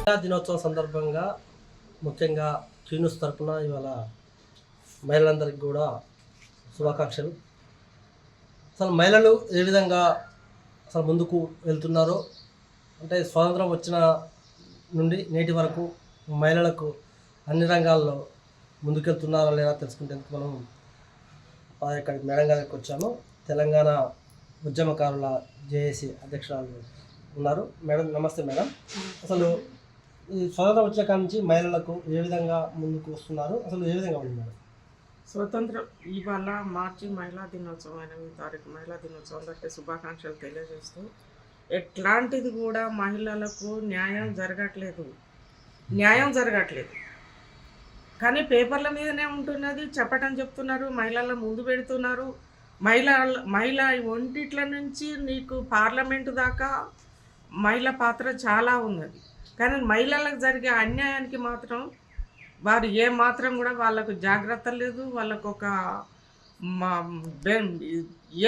మహిళా దినోత్సవం సందర్భంగా ముఖ్యంగా క్యూన్యూస్ తరపున ఇవాళ మహిళలందరికీ కూడా శుభాకాంక్షలు. అసలు మహిళలు ఏ విధంగా అసలు ముందుకు వెళ్తున్నారో, అంటే స్వాతంత్రం వచ్చిన నుండి నేటి వరకు మహిళలకు అన్ని రంగాల్లో ముందుకెళ్తున్నారా లేదా తెలుసుకునేందుకు మనం ఇక్కడికి మేడం గారికి వచ్చాము. తెలంగాణ ఉద్యమకారుల జేఏసీ అధ్యక్షురాలు ఉన్నారు. మేడం నమస్తే. మేడం, అసలు ఈ స్వతంత్రం వచ్చే కాడ నుంచి మహిళలకు ఏ విధంగా ముందుకు వస్తున్నారు, అసలు ఏ విధంగా ఉంది మేడం? స్వతంత్రం ఇవాళ మార్చి మహిళా దినోత్సవం 8వ తారీఖు మహిళా దినోత్సవం అందరికీ శుభాకాంక్షలు తెలియజేస్తూ, ఎట్లాంటిది కూడా మహిళలకు న్యాయం జరగట్లేదు కానీ పేపర్ల మీదనే ఉంటున్నది. చెప్తున్నారు, మహిళల ముందు పెడుతున్నారు. మహిళ ఒంటిట్ల నుంచి నీకు పార్లమెంటు దాకా మహిళ పాత్ర చాలా ఉన్నది. కానీ మహిళలకు జరిగే అన్యాయానికి మాత్రం వారు ఏ మాత్రం కూడా వాళ్ళకు జాగ్రత్త లేదు, వాళ్ళకు ఒక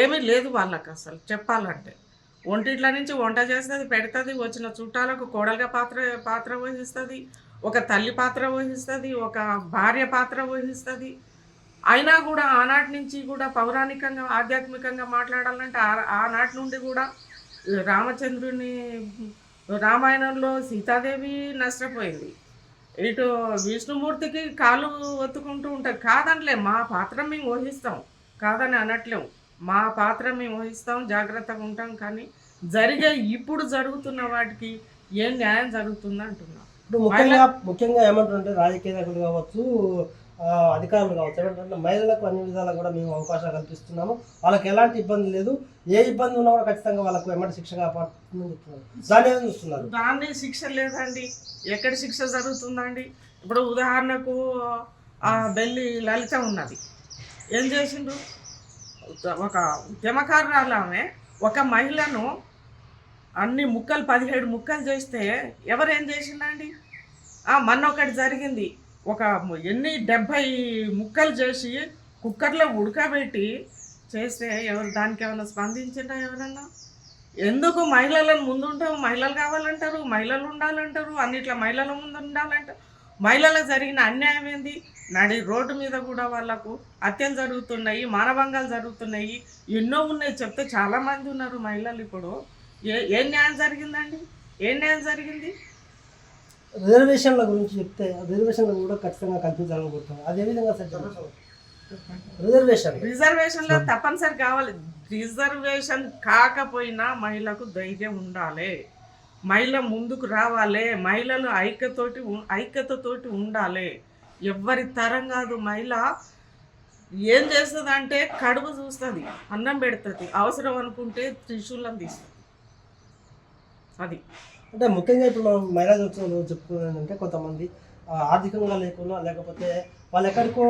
ఏమీ లేదు వాళ్ళకు. అసలు చెప్పాలంటే ఒంటిట్ల నుంచి వంట చేస్తుంది, పెడుతుంది, వచ్చిన చుట్టాలకు కోడలుగా పాత్ర వహిస్తుంది, ఒక తల్లి పాత్ర వహిస్తుంది, ఒక భార్య పాత్ర వహిస్తుంది. అయినా కూడా ఆనాటి నుంచి కూడా పౌరాణికంగా ఆధ్యాత్మికంగా మాట్లాడాలంటే ఆనాటి నుండి కూడా రామచంద్రుని రామాయణంలో సీతాదేవి నష్టపోయింది, ఇటు విష్ణుమూర్తికి కాలు ఒత్తుకుంటూ ఉంటుంది. కాదనలే, మా పాత్ర మేము వహిస్తాం, కాదని అనట్లేము, మా పాత్ర మేము వహిస్తాం, జాగ్రత్తగా ఉంటాం. కానీ ఇప్పుడు జరుగుతున్న వాటికి ఏం న్యాయం జరుగుతుంది అంటున్నాం. ఇప్పుడు ముఖ్యంగా ఏమంటారంటే రాజకీయ నాయకులు కావచ్చు, అధికారులు కావచ్చు, ఏమంటారంటే మహిళలకు అన్ని విధాలా కూడా మేము అవకాశాలు కల్పిస్తున్నాము, వాళ్ళకి ఎలాంటి ఇబ్బంది లేదు, ఏ ఇబ్బంది ఉన్నా కూడా ఖచ్చితంగా వాళ్ళకు ఎమ్మటి శిక్ష కాపాడుతుందని చెప్తున్నారు. దాన్ని ఏమైనా చూస్తున్నారు? దాన్ని శిక్ష లేదండి, ఎక్కడ శిక్ష జరుగుతుందండి? ఇప్పుడు ఉదాహరణకు బెల్లి లలిత ఉన్నది, ఏం చేసిండ్రు? ఒక ఉద్యమకారురాలు ఆమె ఒక మహిళను అన్ని 17 ముక్కలు చేస్తే ఎవరేం చేసిందండి? మొన్న ఒకటి జరిగింది, ఒక 70 ముక్కలు చేసి కుక్కర్లో ఉడకబెట్టి చేస్తే ఎవరు దానికి ఏమైనా స్పందించిందా? ఎవరన్నా ఎందుకు మహిళలను ముందు ఉంటావు, మహిళలు కావాలంటారు, మహిళలు ఉండాలంటారు, అన్నిట్లో మహిళల ముందు ఉండాలంటారు. మహిళలకు జరిగిన అన్యాయం ఏంది? రోడ్డు మీద కూడా వాళ్ళకు హత్యలు జరుగుతున్నాయి, మానభంగాలు జరుగుతున్నాయి, ఎన్నో ఉన్నాయి. చెప్తే చాలామంది ఉన్నారు మహిళలు. ఇప్పుడు ఏం న్యాయం జరిగిందండి? ఏం న్యాయం జరిగింది? రిజర్వేషన్ల గురించి చెప్తే రిజర్వేషన్లు కూడా ఖచ్చితంగా కల్పించాలనుకుంటున్నాం. అదే విధంగా రిజర్వేషన్లో తప్పనిసరి కావాలి. రిజర్వేషన్ కాకపోయినా మహిళకు ధైర్యం ఉండాలి, మహిళ ముందుకు రావాలి, మహిళలు ఐక్యతతోటి ఉండాలి. ఎవ్వరి తరం కాదు. మహిళ ఏం చేస్తుంది అంటే కడుపు చూస్తుంది, అన్నం పెడుతుంది, అవసరం అనుకుంటే త్రిశూలం తీస్తుంది. అది అంటే ముఖ్యంగా ఇప్పుడు మనం మహిళా దినోత్సవంలో చెప్పుకున్నానంటే కొంతమంది ఆర్థికంగా లేకున్నా, లేకపోతే వాళ్ళు ఎక్కడికో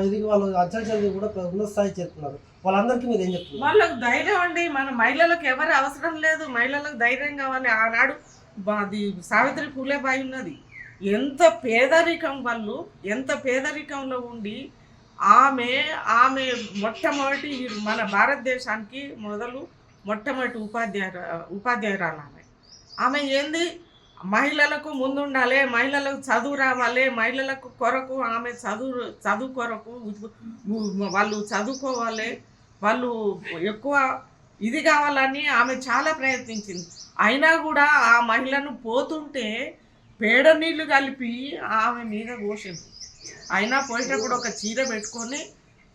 ఇది వాళ్ళు అత్యాచారాలు కూడా ఉన్నత స్థాయి చేస్తున్నారు. వాళ్ళందరికీ మీరు ఏం చెప్తున్నారు? వాళ్ళకు ధైర్యం అండి. మన మహిళలకు ఎవరు అవసరం లేదు, మహిళలకు ధైర్యం కావాలి. ఆనాడు అది సావిత్రి పూలేబాయి ఉన్నది, ఎంత పేదరికంలో ఉండి ఆమె మొట్టమొదటి మన భారతదేశానికి మొట్టమొదటి ఉపాధ్యాయురాలు ఆమె ఏంది? మహిళలకు ముందుండాలి, మహిళలకు చదువు రావాలి, మహిళలకు కొరకు ఆమె చదువు కొరకు వాళ్ళు చదువుకోవాలి, వాళ్ళు ఎక్కువ ఇది కావాలని ఆమె చాలా ప్రయత్నించింది. అయినా కూడా ఆ మహిళను పోతుంటే పేడ నీళ్ళు కలిపి ఆమె మీద పోసింది. అయినా పోయేటప్పుడు ఒక చీర పెట్టుకొని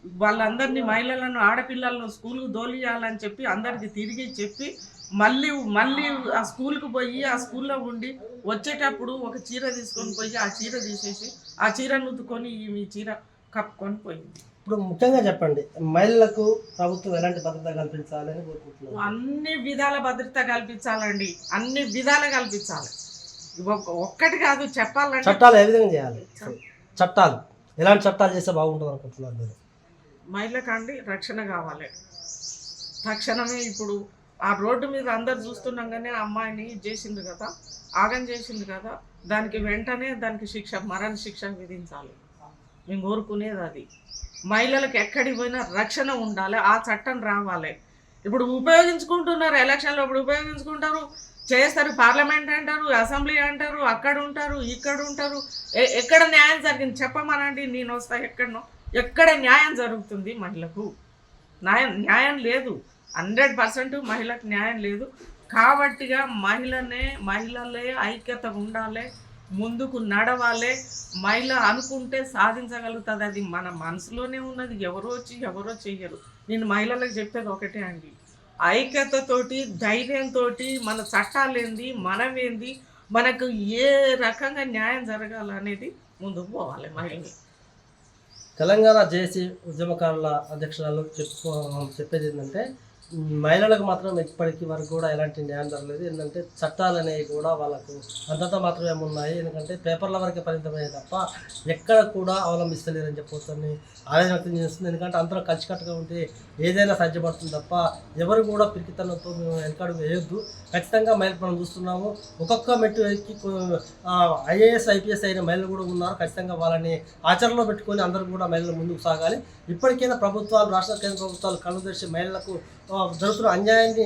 వాళ్ళందరినీ మహిళలను ఆడపిల్లలను స్కూల్కు దోలియాలని చెప్పి అందరికి తిరిగి చెప్పి మళ్ళీ ఆ స్కూల్కి పోయి ఆ స్కూల్లో ఉండి వచ్చేటప్పుడు ఒక చీర తీసుకొని పోయి ఆ చీర తీసేసి ఆ చీర నుద్దుకొని ఈ చీర కప్పుకొని పోయింది. ఇప్పుడు ముఖ్యంగా చెప్పండి, మహిళలకు ప్రభుత్వం ఎలాంటి భద్రత కల్పించాలని కోరుకుంటున్నారు? అన్ని విధాల భద్రత కల్పించాలండి, అన్ని విధాలు కల్పించాలి. ఒక్కటి కాదు చెప్పాలంటే. చట్టాలు ఏ విధంగా చేయాలి? చట్టాలు ఎలాంటి చట్టాలు చేస్తే బాగుంటుంది అనుకుంటున్నారు మీరు? మహిళకండి రక్షణ కావాలి తక్షణమే. ఇప్పుడు ఆ రోడ్డు మీద అందరు చూస్తున్నాం కానీ ఆ అమ్మాయిని చేసింది కదా, ఆగం చేసింది కదా, దానికి వెంటనే మరణ శిక్ష విధించాలి. మేము కోరుకునేది అది. మహిళలకు ఎక్కడికి పోయినా రక్షణ ఉండాలి, ఆ చట్టం రావాలి. ఇప్పుడు ఉపయోగించుకుంటున్నారు, ఎలక్షన్లో ఇప్పుడు ఉపయోగించుకుంటారు, చేస్తారు, పార్లమెంట్ అంటారు, అసెంబ్లీ అంటారు, అక్కడ ఉంటారు, ఇక్కడ ఉంటారు. ఎక్కడ న్యాయం జరిగింది చెప్పమనండి, నేను వస్తా. ఎక్కడ న్యాయం జరుగుతుంది మహిళకు? న్యాయం లేదు. 100% మహిళకు న్యాయం లేదు. కాబట్టిగా మహిళలే ఐక్యత ఉండాలి, ముందుకు నడవాలి. మహిళ అనుకుంటే సాధించగలుగుతుంది. అది మన మనసులోనే ఉన్నది. ఎవరో చెయ్యరు. నేను మహిళలకు చెప్పేది ఒకటే అండి, ఐక్యతతోటి, ధైర్యంతో మన చట్టాలేంది, మనమేంది, మనకు ఏ రకంగా న్యాయం జరగాలనేది ముందుకు పోవాలి మహిళలు. తెలంగాణ జేఏసీ ఉద్యమకారుల అధ్యక్షురాలు చెప్పేది ఏంటంటే, మహిళలకు మాత్రం ఇప్పటికీ వరకు కూడా ఎలాంటి న్యాయం జరగలేదు. ఏంటంటే చట్టాలు అనేవి కూడా వాళ్ళకు అంతంత మాత్రమే ఉన్నాయి. ఎందుకంటే పేపర్ల వరకే పరిమితమే తప్ప ఎక్కడ కూడా అవలంబిస్తలేరని చెప్పొచ్చని ఆవేదన వ్యక్తం చేస్తుంది. ఎందుకంటే అందరూ కలిసికట్టుగా ఉంటే ఏదైనా సాధ్యపడుతుంది తప్ప ఎవరు కూడా పిరికితనంతో మేము వెనకాడు వేయొద్దు. ఖచ్చితంగా మహిళలు మనం చూస్తున్నాము, ఒక్కొక్క మెట్టు ఎక్కి ఐఏఎస్ ఐపీఎస్ అయిన మహిళలు కూడా ఉన్నారు. ఖచ్చితంగా వాళ్ళని ఆచరణలో పెట్టుకొని అందరూ కూడా మహిళలు ముందుకు సాగాలి. ఇప్పటికైనా ప్రభుత్వాలు, రాష్ట్ర కేంద్ర ప్రభుత్వాలు కళ్ళు తెరిచి మహిళలకు జరుగుతున్న అన్యాయాన్ని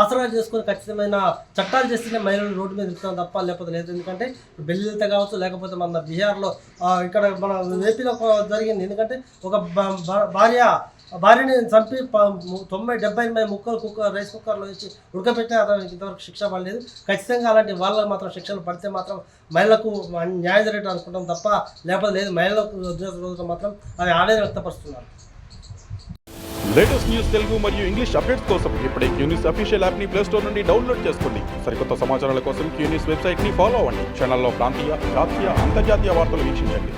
ఆసరా చేసుకొని ఖచ్చితమైన చట్టాలు చేస్తేనే మహిళలు రోడ్డు మీద తిరుగుతాం తప్ప లేకపోతే లేదు. ఎందుకంటే బెల్లిత కావచ్చు, లేకపోతే మన బీహార్లో ఇక్కడ మన ఏపీలో జరిగింది. ఎందుకంటే ఒక భార్యని చంపి 90-70 ముక్కలు రైస్ కుక్కర్లో ఇచ్చి ఉడకబెట్టి అతనికి ఇంతవరకు శిక్ష పడలేదు. ఖచ్చితంగా అలాంటి వాళ్ళకి మాత్రం శిక్షలు పడితే మాత్రం మహిళలకు న్యాయం జరిగేటట్టు అనుకుంటాం తప్ప లేకపోతే లేదు. మహిళలకు రోజులు మాత్రం అవి ఆవేదన వ్యక్తపరుస్తున్నారు. లేటెస్ట్ న్యూస్ తెలుగు మరియు ఇంగ్లీష్ అప్డేట్స్ కోసం ఇప్పుడే క్యూన్యూస్ అఫీషియల్ యాప్ని ప్లే స్టోర్ నుండి డౌన్లోడ్ చేసుకోండి. సరికొత్త సమాచారాల కోసం క్యూన్యూస్ వెబ్సైట్ని ఫాలో అవ్వండి. ఛానల్లో ప్రాంతీయ, జాతీయ, అంతర్జాతీయ వార్తలు వీక్షించండి.